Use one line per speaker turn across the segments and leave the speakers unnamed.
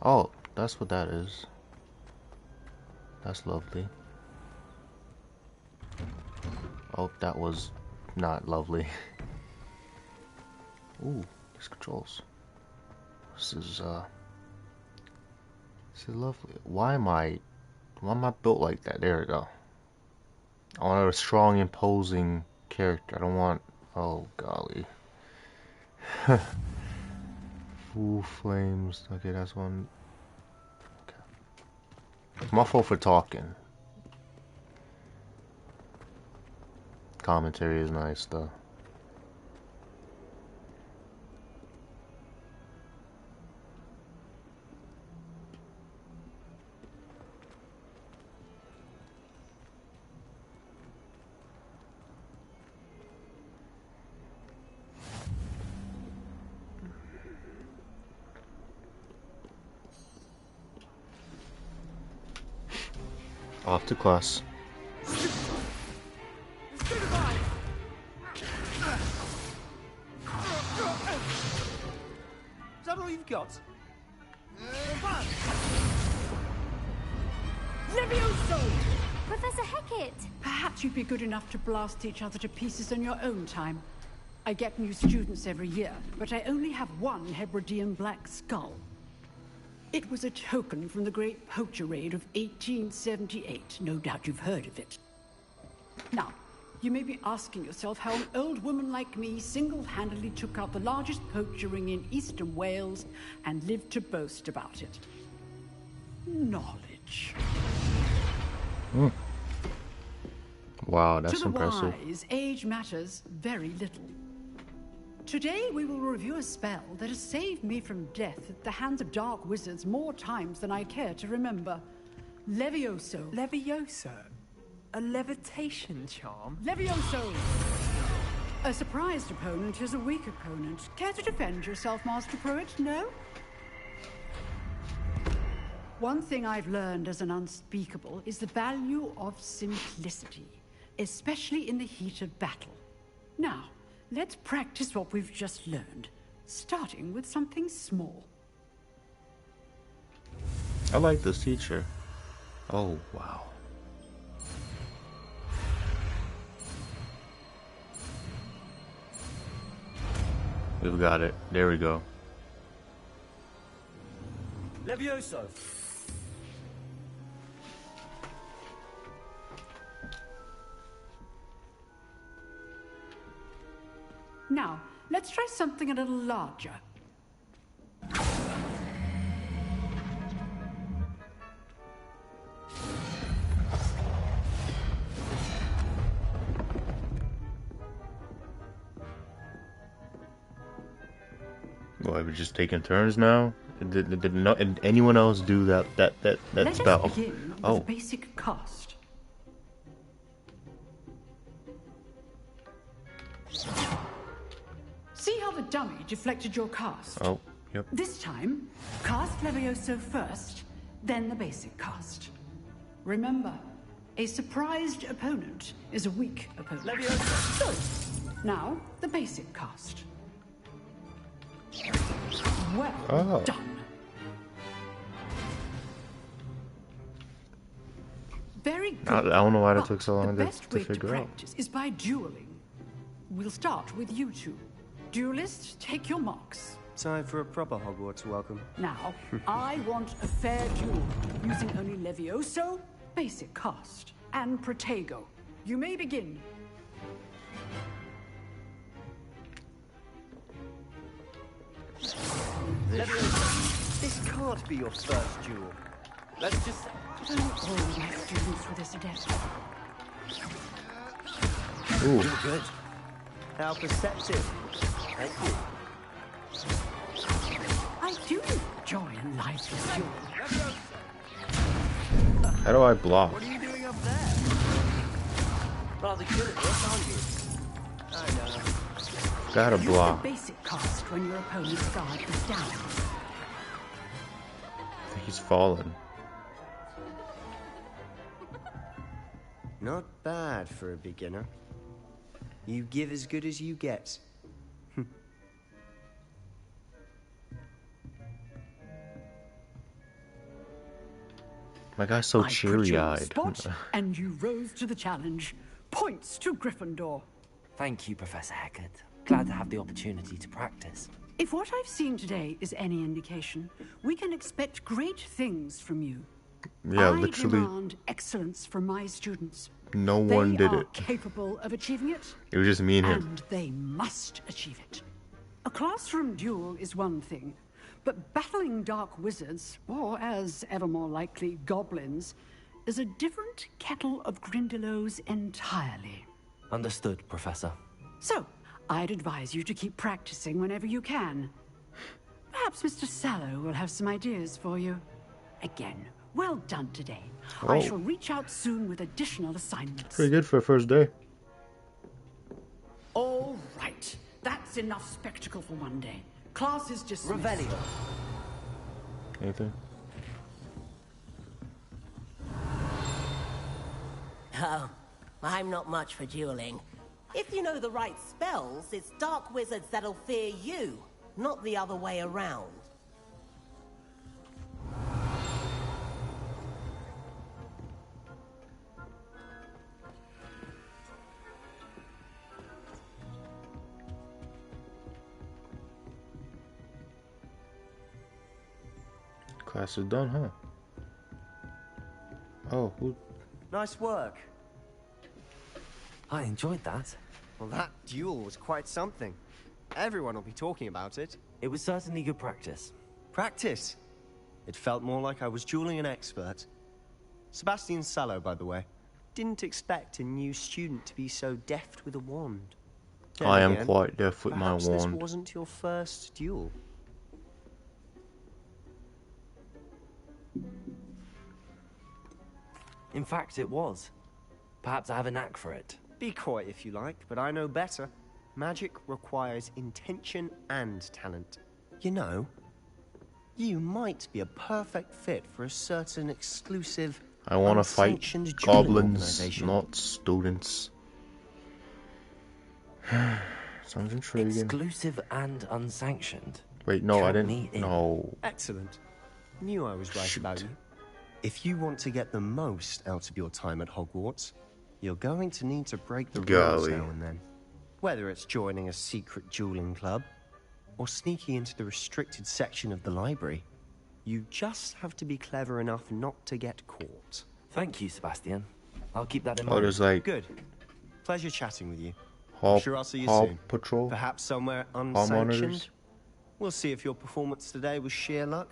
Oh, that's what that is. That's lovely. Oh, that was not lovely. Ooh, these controls. This is lovely. Why am I built like that? There we go. I want a strong, imposing character. I don't want. Oh golly. Full flames. Okay, that's one. Okay. My fault for talking. Commentary is nice though. Off to class.
Is that all you've got?
Levioso!
Professor Hecat!
Perhaps you'd be good enough to blast each other to pieces on your own time. I get new students every year, but I only have one Hebridean black skull. It was a token from the Great Poacher Raid of 1878. No doubt you've heard of it. Now, you may be asking yourself how an old woman like me single-handedly took out the largest poacher ring in eastern Wales and lived to boast about it. Knowledge.
Wow, that's
to the
impressive.
wise, age matters very little. Today we will review a spell that has saved me from death at the hands of dark wizards more times than I care to remember. Levioso.
Levioso? A levitation charm?
Levioso! A surprised opponent is a weak opponent. Care to defend yourself, Master Pruitt? No? One thing I've learned as an unspeakable is the value of simplicity, especially in the heat of battle. Now, let's practice what we've just learned, starting with something small.
I like this teacher. Oh, wow. We've got it. There we go.
Levioso!
Now, let's try something a little larger.
Well, we're just taking turns now. Did anyone else do that spell?
Let us begin with
Oh,
the basic cast. See how the dummy deflected your cast?
oh, yep.
This time, cast Levioso first, then the basic cast. Remember, a surprised opponent is a weak opponent.
Levioso!
So, now, the basic cast. Well
Oh.
done. Very good.
I don't know why that
But
took so long
the
to
best way
figure out.
practice is by dueling. We'll start with you two. Duelists, take your marks.
Time for a proper Hogwarts welcome.
Now, I want a fair duel, using only Levioso, basic cast, and Protego. You may begin.
This can't be your first duel. Let's just...
Don't all my students were this adept.
Ooh.
You're good. How perceptive. Thank you.
I do enjoy a lifeless duel.
How do I block?
What are you doing up there? Rather good at this, aren't you? I know.
Gotta
Use
block.
the basic cast when your opponent's guard is down.
He's fallen.
Not bad for a beginner. You give as good as you get.
My guy's so
I put you on the
cheery-eyed.
spot, and you rose to the challenge. Points to Gryffindor.
Thank you, Professor Hecat. Glad to have the opportunity to practice.
If what I've seen today is any indication, we can expect great things from you.
Yeah,
I
literally,
demand excellence from my students.
no
They
one did
are
it.
capable of achieving it,
It was just me and him.
and they must achieve it. A classroom duel is one thing, but battling dark wizards, or as ever more likely, goblins, is a different kettle of Grindylows entirely.
Understood, Professor.
So, I'd advise you to keep practicing whenever you can. Perhaps Mr. Sallow will have some ideas for you. Again, well done today. I
Oh.
shall reach out soon with additional assignments.
Pretty good for a first day.
All right. That's enough spectacle for one day. Class is dismissed.
Revelio.
Anything?
Oh, I'm not much for dueling. If you know the right spells, it's dark wizards that'll fear you, not the other way around.
Class is done, huh? Oh, who?
Nice work.
I enjoyed that.
Well, that duel was quite something. Everyone will be talking about it.
It was certainly good practice.
Practice. It felt more like I was dueling an expert. Sebastian Sallow, by the way. Didn't expect a new student to be so deft with a wand. Then
I am
again,
quite deft with my
perhaps this
wand.
wasn't your first duel.
In fact, it was. Perhaps I have a knack for it.
Be coy if you like, but I know better. Magic requires intention and talent. You know, you might be a perfect fit for a certain exclusive,
I want to fight
unsanctioned dueling
goblins,
organization.
not students. Sounds intriguing.
Exclusive and unsanctioned.
Wait, no, I
Count me
didn't.
in.
No.
Excellent. Knew I was right
Shoot.
about you. If you want to get the most out of your time at Hogwarts, you're going to need to break the rules
Golly.
now and then. Whether it's joining a secret dueling club or sneaking into the restricted section of the library, you just have to be clever enough not to get caught.
Thank you, Sebastian. I'll keep that in
Oh,
mind.
there's like
Good. Pleasure chatting with you.
hall,
Sure, I'll see you
hall
soon.
patrol.
Perhaps somewhere
Hall
unsanctioned.
monitors.
We'll see if your performance today was sheer luck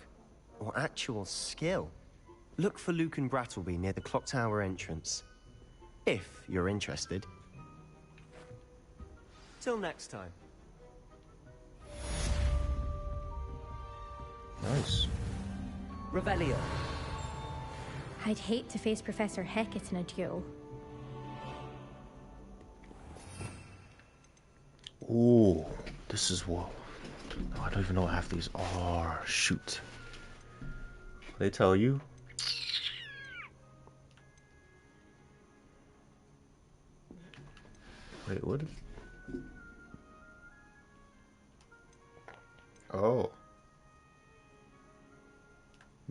or actual skill. Look for Luke and Brattleby near the clock tower entrance. If you're interested. Till next time.
Nice.
Revelio.
I'd hate to face Professor Hecat in a duel.
Ooh, this is what. I don't even know what half these are. Shoot. They tell you. Wait, what is... Oh.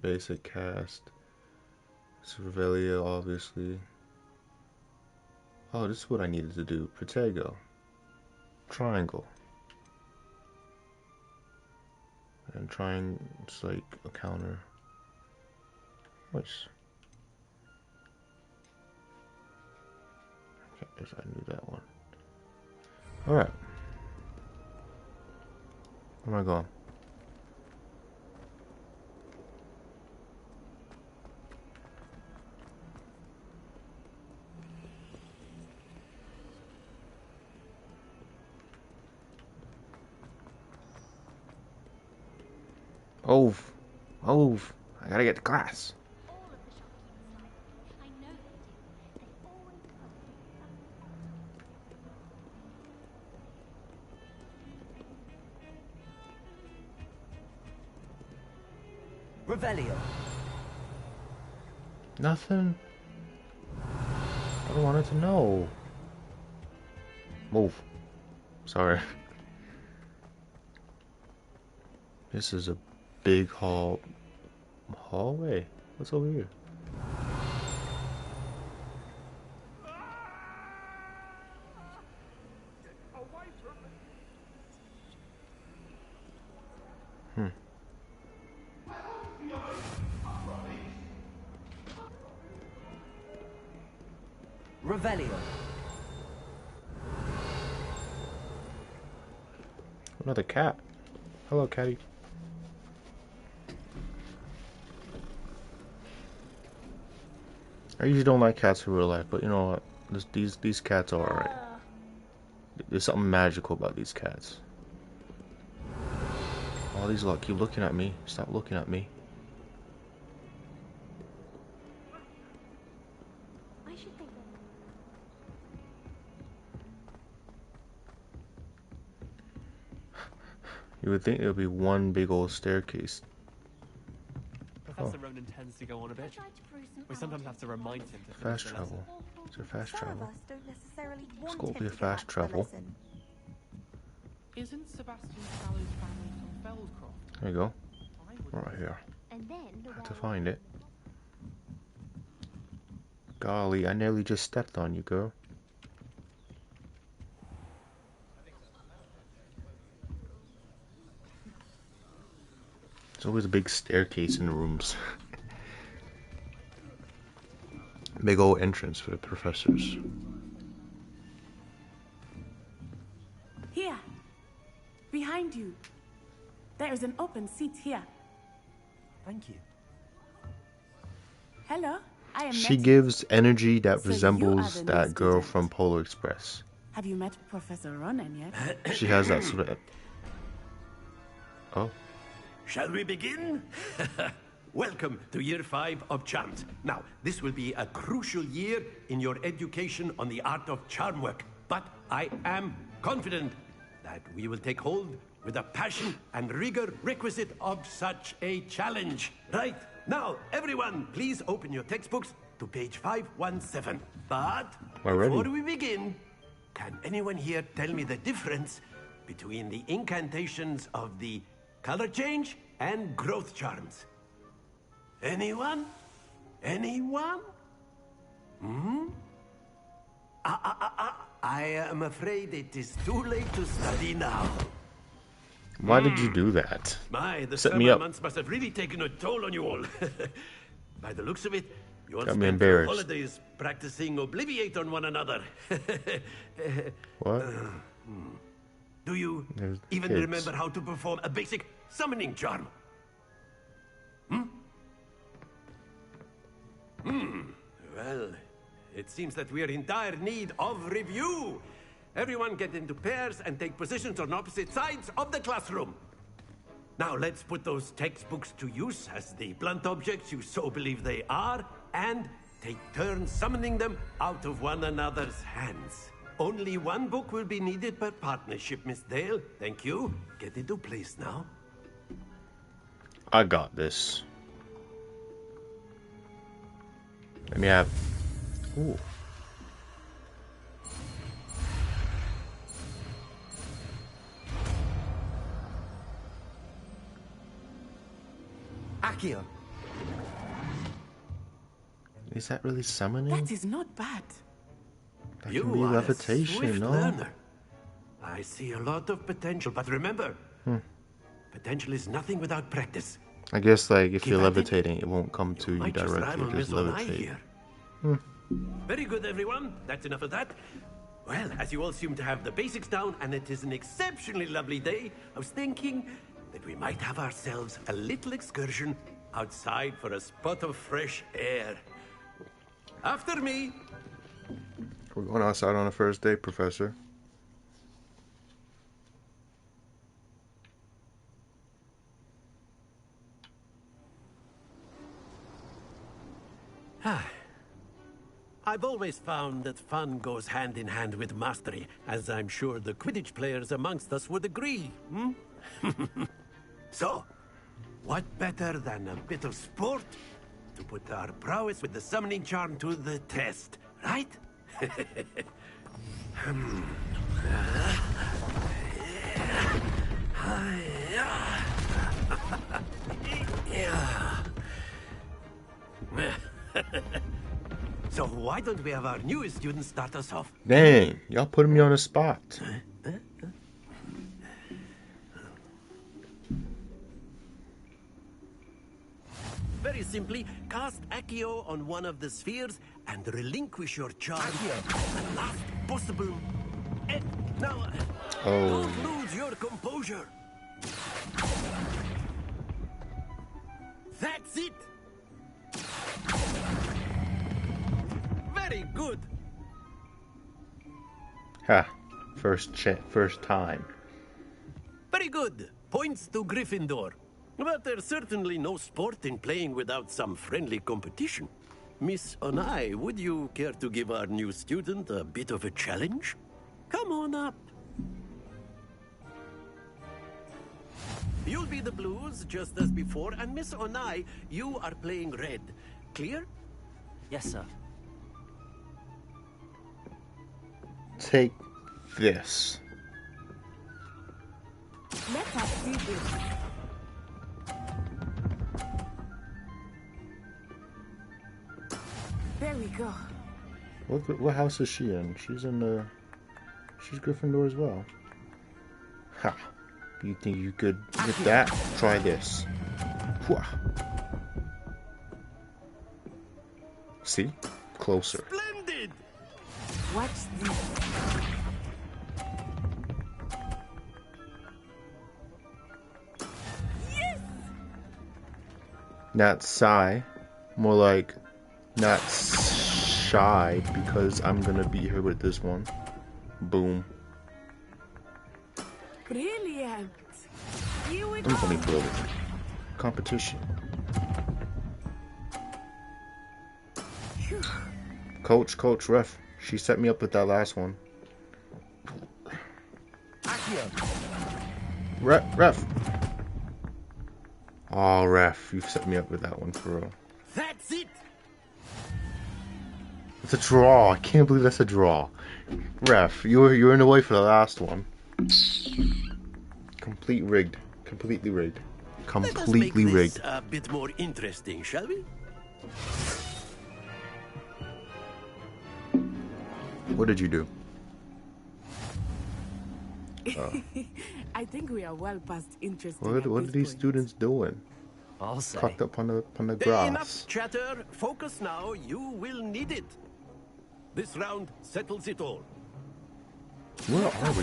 Basic cast. Revelio, obviously. Oh, this is what I needed to do. Protego. Triangle. And trying, it's like a counter. Nice. Okay, guess I knew that one. Alright. Where am I going? Ove. Ove. I gotta get to class.
All of the shopkeepers like. I know they do. They always
Revelio.
Nothing. I don't want it to know. Move. Sorry. This is a big hallway. What's over here?
Revelio.
Another cat. Hello, catty. I usually don't like cats in real life, but you know what? These cats are alright. There's something magical about these cats. All these lot keep looking at me. Stop looking at me.
I should think of
You would think there would be one big old staircase.
Professor Ronan tends to go on a bit. We sometimes have to remind him to finish
Fast
the
travel.
lesson.
Is there fast travel?
Don't necessarily
Let's
want
go
him
via
to get
fast
back to the
travel.
lesson.
Isn't Sebastian Shallow's family from Feldcroft?
There you go.
I would
Right here.
and then the
Have to find it. Golly, I nearly just stepped on you, girl. There's always a big staircase in the rooms. Big old entrance for the professors.
Here. Behind you. There is an open seat here.
Thank you.
Hello, I am
She
Nettie.
gives energy that
So you
resembles
are the
that
new
girl
student.
from Polar Express.
Have you met Professor Ronan yet?
She has that sort of... Oh.
Shall we begin? Welcome to Year 5 of Charms. Now, this will be a crucial year in your education on the art of charm work. But I am confident that we will take hold with the passion and rigor requisite of such a challenge. Right, now, everyone, please open your textbooks to page 517. But
We're ready.
before we begin, can anyone here tell me the difference between the incantations of the color change and growth charms? Anyone? Anyone? I am afraid it is too late to study now.
Why did you do that?
My, the
Set me
summer
up.
months must have really taken a toll on you all. By the looks of it, you all
Got me
spent your
embarrassed.
holidays practicing Obliviate on one another.
What?
Do you
There's
even
kids.
remember how to perform a basic summoning charm? Well, it seems that we are in dire need of review. Everyone get into pairs and take positions on opposite sides of the classroom. Now let's put those textbooks to use as the blunt objects you so believe they are, and take turns summoning them out of one another's hands. Only one book will be needed per partnership, Miss Dale. Thank you. Get into place now.
I got this. Let me have... Ooh.
Accio.
Is that really summoning?
That is not bad.
That
You
can be
are a
levitation,
swift
no?
learner. I see a lot of potential, but remember, potential is nothing without practice.
I guess, like, if
Keep
you're
at it.
levitating, it won't come to you
Might just
directly.
rival
Just
Miss Lanai
levitate.
here. Very good, everyone. That's enough of that. Well, as you all seem to have the basics down, and it is an exceptionally lovely day, I was thinking that we might have ourselves a little excursion outside for a spot of fresh air. After me.
We're going outside on the first day, Professor.
I've always found that fun goes hand in hand with mastery, as I'm sure the Quidditch players amongst us would agree. So, what better than a bit of sport to put our prowess with the summoning charm to the test, right? So why don't we have our newest student start us off?
Dang, y'all putting me on the spot.
Very simply, cast Accio on one of the spheres and relinquish your charge at the last possible. Now, don't lose your composure. That's it. Very good.
Ha. First time.
Very good. Points to Gryffindor. But there's certainly no sport in playing without some friendly competition. Miss Onai, would you care to give our new student a bit of a challenge? Come on up. You'll be the blues, just as before, and Miss Onai, you are playing red. Clear?
Yes, sir.
Take this.
Let us see this. There we go.
What house is she in? She's Gryffindor as well. Ha. You think you could get that? Try this. Whoa. See? Closer.
Splendid!
Watch this.
Not sigh. More like not shy, because I'm gonna beat her with this one. Boom.
Brilliant. Here we
I'm
go.
only brilliant. Competition. Coach, ref. She set me up with that last one. Ref. Oh, ref, you set me up with that one for real.
That's it!
It's a draw. I can't believe that's a draw. Ref, you were in the way for the last one. Completely rigged. Completely rigged.
This a bit more interesting, shall we?
What did you do?
I think we are well past interested.
What are these students doing?
I'll say.
Cocked up on the grass.
Enough chatter. Focus now. You will need it. This round settles it all.
Where are we?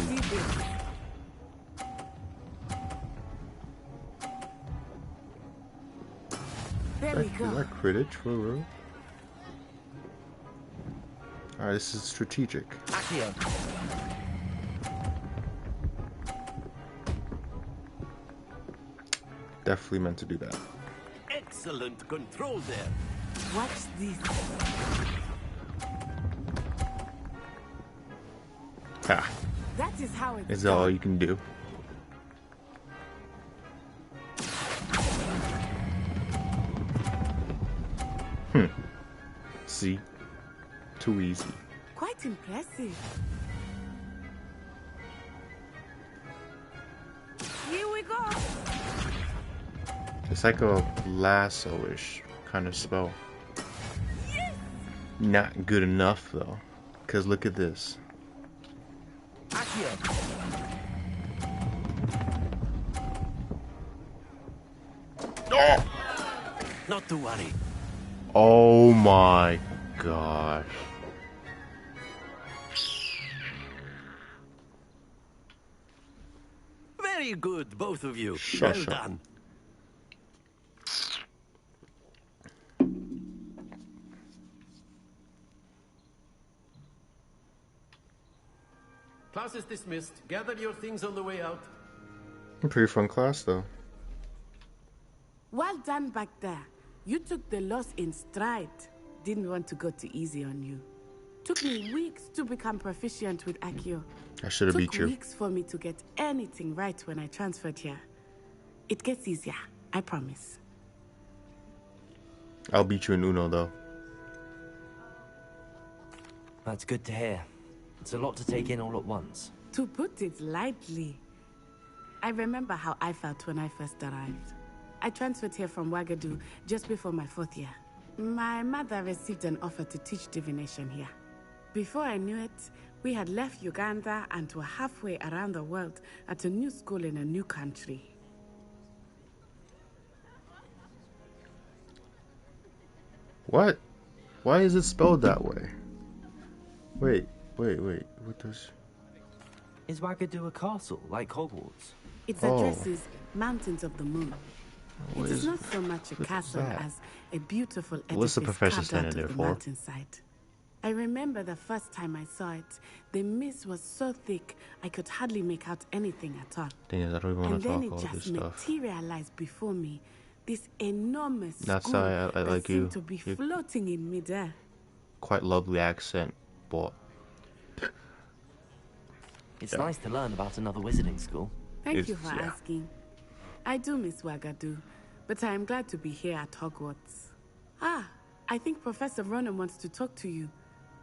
There we go.
Is that Quidditch for real? Alright, this is strategic.
Accio.
Definitely meant to do that.
Excellent control there.
Watch this.
Ha.
That is how it's
Is that all you can do? See? Too easy.
Quite impressive. Here we go.
It's like a lasso-ish kind of spell.
Yes.
Not good enough though. Cause look at this.
Oh! Not to worry.
Oh my gosh.
Very good, both of you.
Shut
well
up.
done. Class is dismissed. Gather your things on the way out.
A pretty fun class though.
Well done back there. You took the loss in stride. Didn't want to go too easy on you. Took me weeks to become proficient with Accio.
I should have beat you.
Took weeks for me to get anything right when I transferred here. It gets easier, I promise.
I'll beat you in Uno though.
That's good to hear. It's a lot to take in all at once.
To put it lightly, I remember how I felt when I first arrived. I transferred here from Ouagadougou just before my 4th year. My mother received an offer to teach divination here. Before I knew it, we had left Uganda and were halfway around the world at a new school in a new country.
What? Why is it spelled that way? Wait. What does...
Is Wagadu a castle, like Hogwarts?
It
Oh.
addresses Mountains of the Moon.
What
It is
is-
not so much a
what is
castle
that?
as a beautiful
What's the
edifice
professor
carved
standing
out
there
of the
for?
mountainside. I remember the first time I saw it, the mist was so thick I could hardly make out anything at all.
Thing is, I don't even want
And
to
then
talk
it
all this
just
stuff.
materialized before me, this enormous
That's
school
why I
that
like
seemed
you.
to be
You're
floating in midair.
quite lovely accent, but
It's
Yeah.
nice to learn about another wizarding school.
Thank you
It's-
for
yeah.
asking. I do miss Wagadu, but I am glad to be here at Hogwarts. Ah, I think Professor Ronan wants to talk to you.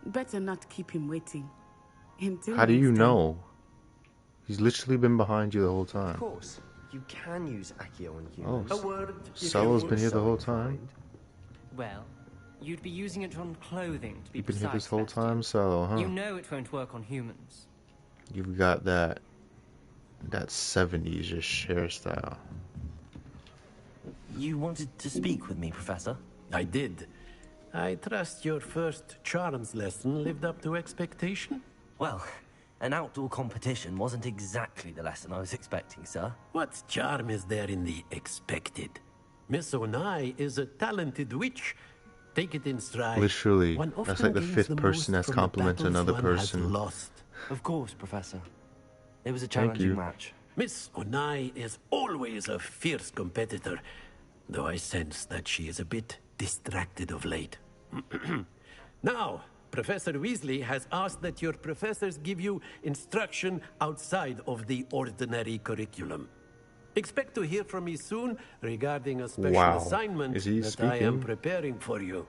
Better not keep him waiting. Until
how do you
next time.
know? He's literally been behind you the whole
Of
time.
course, you can use Accio on
Oh,
humans.
A word. if you
Solo's
would.
been here the whole
So
time.
inclined.
Well, you'd be using it on clothing to be
You've been here this
precise,
whole
Sebastian.
time, Solo, huh?
You know it won't work on humans.
You've got that 70s just hairstyle.
You wanted to speak with me, Professor?
I did. I trust your first charms lesson lived up to expectation.
Well, an outdoor competition wasn't exactly the lesson I was expecting, sir.
What charm is there in the expected? Miss Onai is a talented witch. Take it in stride.
Literally,
One
that's
often
like the
gains
fifth
the
person
most
that's
from the
complimented
battles
another
one has
person.
lost.
Of course, Professor. It was a
Thank
challenging
you.
match.
Miss Onai is always a fierce competitor, though I sense that she is a bit distracted of late. Now, Professor Weasley has asked that your professors give you instruction outside of the ordinary curriculum. Expect to hear from me soon regarding a special
Wow.
assignment
Is he
that I am
speaking?
preparing for you.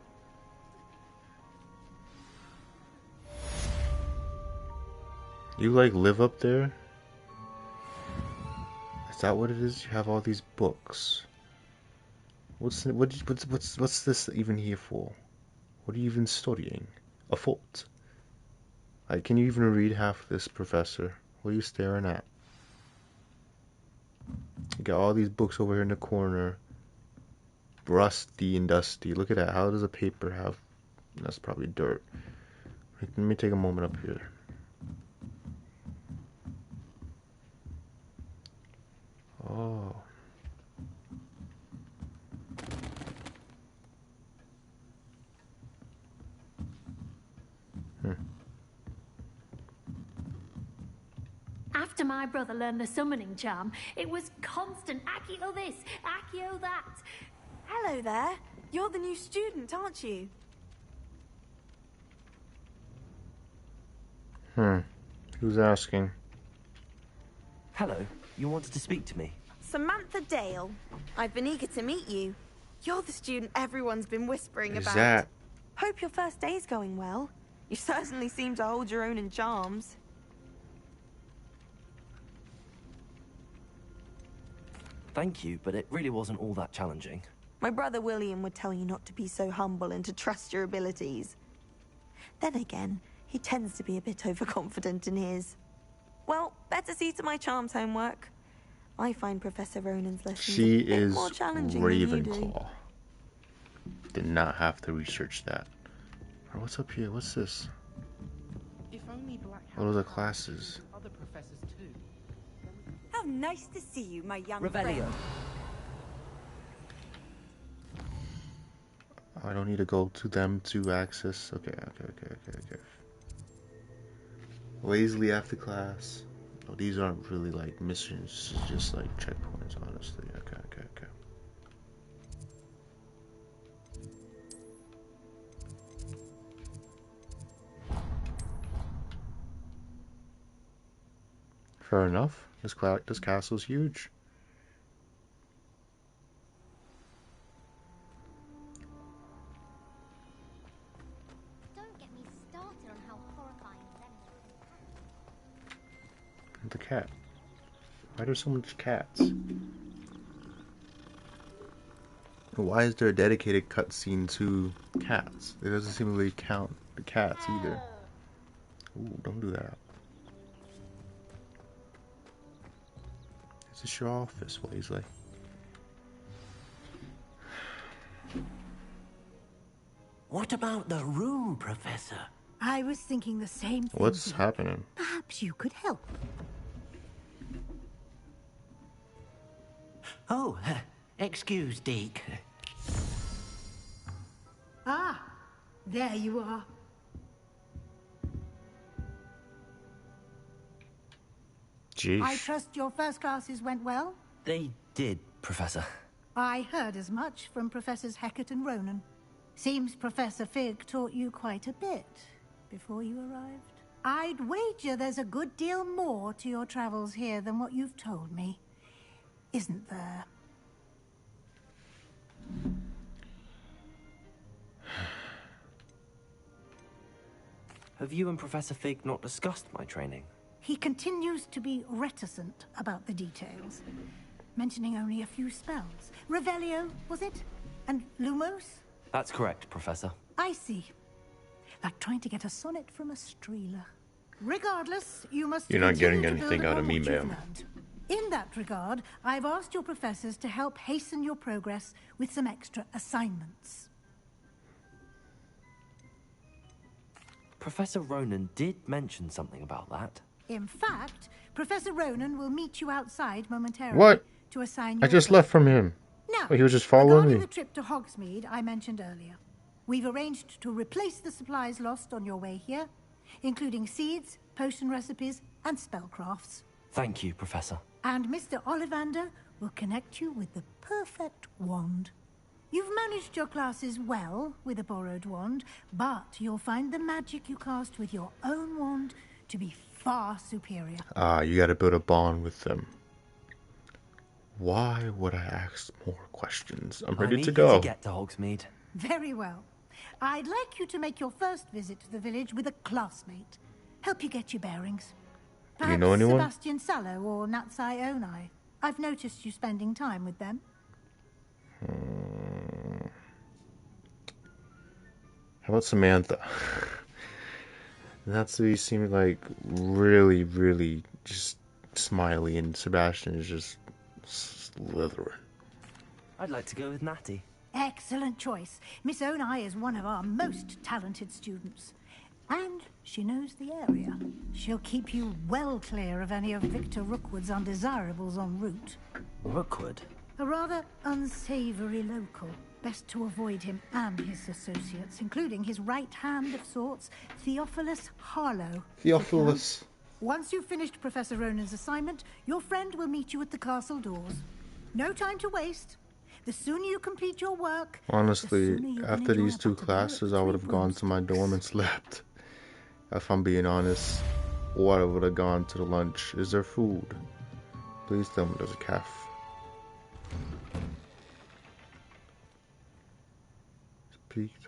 You like live up there? Is that what it is? You have all these books. What's this even here for? What are you even studying? A fault. Like, can you even read half this, Professor? What are you staring at? You got all these books over here in the corner. Rusty and dusty. Look at that. How does a paper have... That's probably dirt. Let me take a moment up here. Oh.
After my brother learned the summoning charm, it was constant Accio this, Accio that.
Hello there. You're the new student, aren't you?
Who's asking?
Hello, you wanted to speak to me?
Samantha Dale. I've been eager to meet you. You're the student everyone's been whispering
Is
about.
that...
Hope your first day's going well. You certainly seem to hold your own in charms.
Thank you, but it really wasn't all that challenging.
My brother William would tell you not to be so humble and to trust your abilities. Then again, he tends to be a bit overconfident in his. Well, better see to my charms homework. I find Professor Ronan's lessons
She
a bit
is
more challenging than you do.
Ravenclaw. Did not have to research that. Or what's up here? What's this?
If only Black
What are the classes?
Other professors too.
How nice to see you, my young
Revelio.
friend.
I don't need to go to them to access. Okay. Lazily after class. Oh, these aren't really like missions. This is just like checkpoints, honestly. Okay. Fair enough. This castle's huge.
Don't get me started on how horrifying them.
The cat. Why are there so much cats? Why is there a dedicated cutscene to cats? It doesn't seem to really count the cats either. Ooh, don't do that. Is this your office, Weasley?
What about the room, Professor?
I was thinking the same thing.
What's happening?
Perhaps you could help.
Oh, excuse, Deke.
Ah, there you are.
Jeez.
I trust your first classes went well?
They did, Professor.
I heard as much from Professors Hecat and Ronan. Seems Professor Fig taught you quite a bit before you arrived. I'd wager there's a good deal more to your travels here than what you've told me. Isn't there?
Have you and Professor Fig not discussed my training?
He continues to be reticent about the details, mentioning only a few spells. Revelio, was it? And Lumos?
That's correct, Professor.
I see. Like trying to get a sonnet from a streeler. Regardless, you must
You're not getting
continue to
anything
build
out of
upon
me,
what you've
ma'am.
learned. In that regard, I've asked your professors to help hasten your progress with some extra assignments.
Professor Ronan did mention something about that.
In fact, Professor Ronan will meet you outside momentarily
What?
to assign
I
your
just left from him.
Now,
He was just following
regarding
me.
the trip to Hogsmeade I mentioned earlier, we've arranged to replace the supplies lost on your way here, including seeds, potion recipes, and spellcrafts.
Thank you, Professor.
And Mr. Ollivander will connect you with the perfect wand. You've managed your classes well with a borrowed wand, but you'll find the magic you cast with your own wand to be far superior.
Ah, you gotta build a bond with them. Why would I ask more questions? I'm ready to go.
To get to Hogsmeade.
Very well. I'd like you to make your first visit to the village with a classmate. Help you get your bearings. Perhaps
You know anyone?
Sebastian Sallow or Natsai Onai. I've noticed you spending time with them.
How about Samantha? Natsui seemed like really just smiley, and Sebastian is just slithering.
I'd like to go with Natty.
Excellent choice. Miss Onai is one of our most talented students. And she knows the area. She'll keep you well clear of any of Victor Rookwood's undesirables en route.
Rookwood?
A rather unsavory local. Best to avoid him and his associates, including his right hand of sorts, Theophilus Harlow.
Theophilus.
Once you've finished Professor Ronan's assignment, your friend will meet you at the castle doors. No time to waste. The sooner you complete your work...
Honestly, after these two classes, I would have gone to my dorm and slept. If I'm being honest. Or I would have gone to the lunch. Is there food? Please tell me there's a cafe. It's peaked.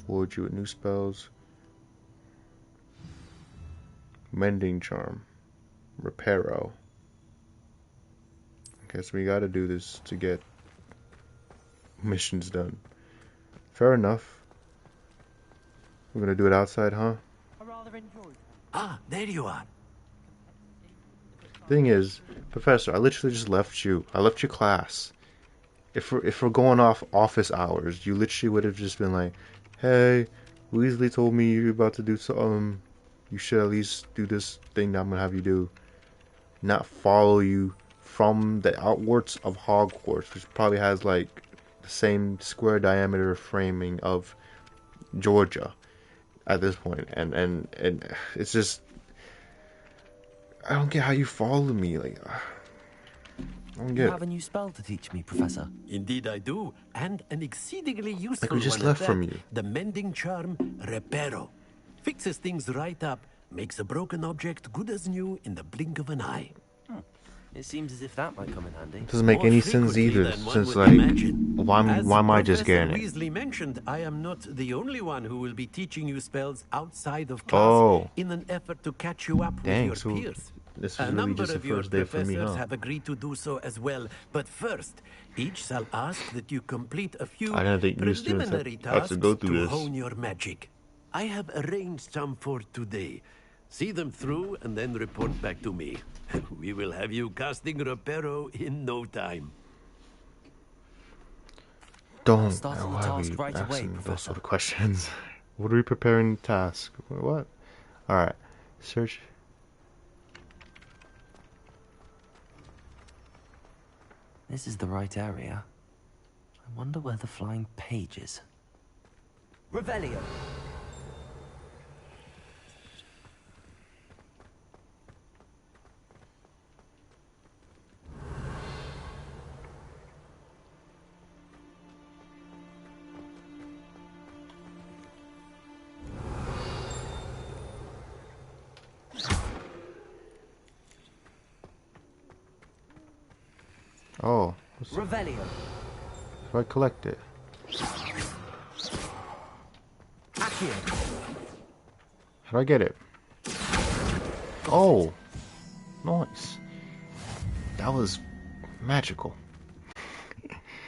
Forward you with new spells. Mending charm. Reparo. Okay, so we gotta do this to get missions done. Fair enough. We're gonna do it outside, huh?
Ah, there you are.
Thing is, Professor, I literally just left you. I left your class. If we're going off office hours, you literally would have just been like, "Hey, Weasley told me you're about to do something. You should at least do this thing that I'm gonna have you do." Not follow you from the outwards of Hogwarts, which probably has like the same square diameter framing of Georgia at this point, and it's just, I don't get how you follow me. Like, I don't get
You
it.
have a new spell to teach me, Professor.
Indeed I do, and an exceedingly useful
Like we just
one
left
at
from
that.
you.
The mending charm, Reparo. Fixes things right up, makes a broken object good as new in the blink of an eye.
It seems as if that might come in handy.
Doesn't make
More
any sense
frequently
either,
than one
since
would
like,
imagine.
why
As
am I just
Professor
getting it?
Weasley mentioned, I am not the only one who will be teaching you spells outside of class
Oh.
in an effort to catch you up
Dang,
with
so
your peers.
this is
A
really
number
just the
of your
first day for me,
professors
huh?
have agreed to do so as well, but first, each shall ask that you complete a few
I didn't think new students
preliminary
had to
tasks
go through
to
this.
hone your magic. I have arranged some for today. See them through and then report back to me. We will have you casting Reparo in no time.
Don't.
Start on the
Why are we
task right away,
asking those
Professor.
sort of questions? What are we preparing the task? What? Alright. Search.
This is the right area. I wonder where the flying page is. Revelio.
Oh.
Revelio.
How do I collect it?
Accio.
How do I get it? Oh. Nice. That was magical.